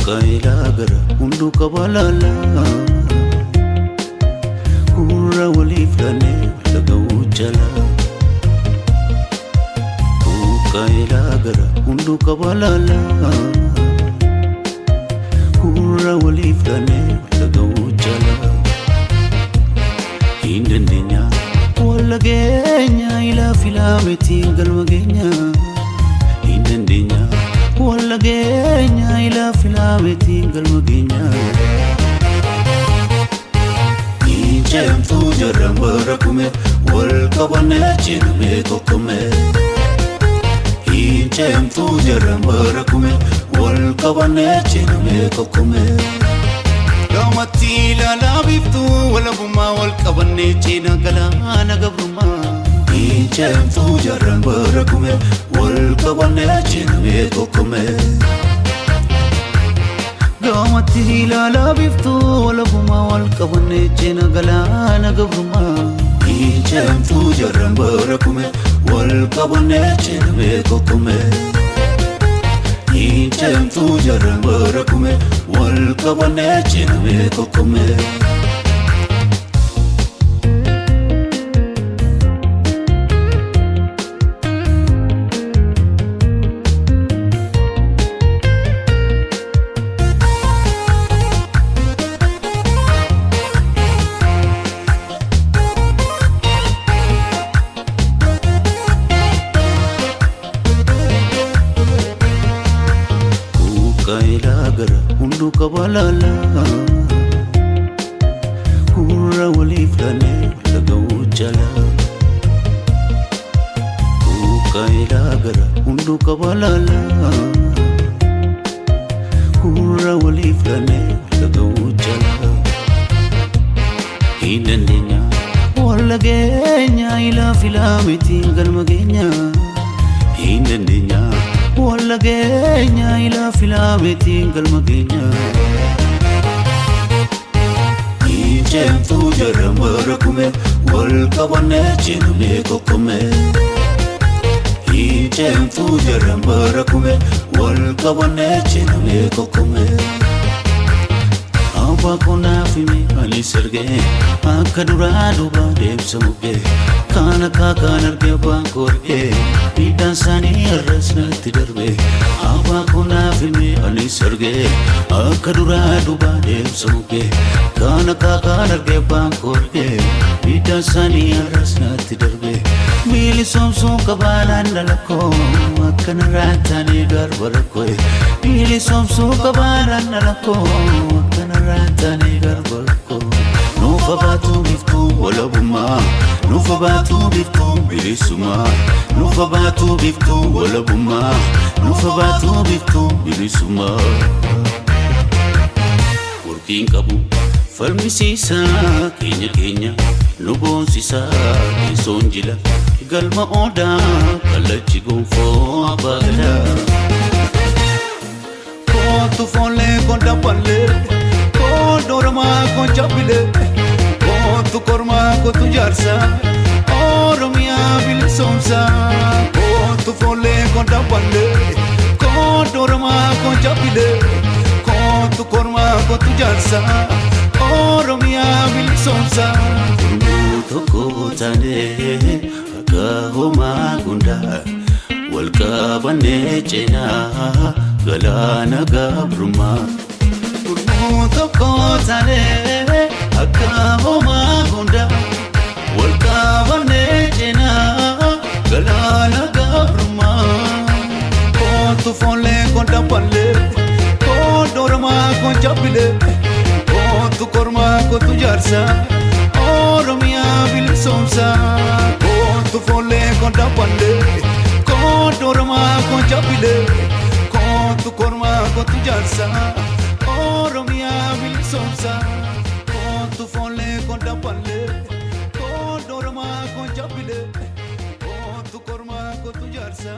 Kaila gara hundu kabalala Hurra waliflane laga ujala Kaila gara hundu kabalala Hurra waliflane laga ujala Hindendenya walagenya ila filameti galwagenya Hindendenya walagenya ila filameti galwagenya Injem tu jarambara kume wal kabane chinme kokume Injem tu jarambara kume wal kabane chinme kokume Gamati la labiftu wala buma wal kabane china galana gabruma Injem tu jarambara kume wal kabane chinme kokume Gamati la labiftu wala buma wal kabane china galana gabruma Injem tu jarambara kume wal kabane chinme kokume Injem tu jarambara kume wal kabane chinme kokume Kaila gara hundu kabalala Hurra waliflane laga ujala Kaila gara hundu kabalala Hurra waliflane laga ujala Hindendenya walagenya ila filameti galmagenya Hindendenya walagenya ila filameti galmagenya Injem tu jarambara kume wal kabane chinme kokume Injem tu jarambara kume wal kabane chinme kokume Aba kona fime ali serge akadura duba debsamuge Kana kakanarge bankorge Idan sani arrasna tidarbe Aba kona fime ali serge akadura duba debsamuge Kana kakanarge bankorge Idan sani arrasna tidarbe Mili somso kabalan dalako Akkana ratani garbarako Mili somso kabalan dalako Akkana ratani garbarako Nufa batu biftu wala buma Nufa batu biftu bilisuma Nufa batu biftu wala buma Nufa batu biftu bilisuma Urkin kabu falmisisa kenya kenya Nubonsisa kisonjila Galma oda kalachi gonfo abagala Kontu fole konta palle Kodorma konchapile Kontu korma kontu jarsa Oromia bilsomsa Kontu fole konta palle Kodorma konchapile Kontu korma kontu jarsa Oromia bilsomsa Toko tane Kahoma gunda Walkabane chena Galana gabruma Toko tane Kahoma gunda Walkabane chena Galana gabruma Kontu fole konta palle Kodorma konchapile Kontu korma kontu jarsa Oromia bilsomsa Kontu fole konta palle Kodorma konchapile Kontu korma kontu jarsa Oromia bilsomsa Kontu fole konta palle Kodorma konchapile Kontu korma kontu jarsa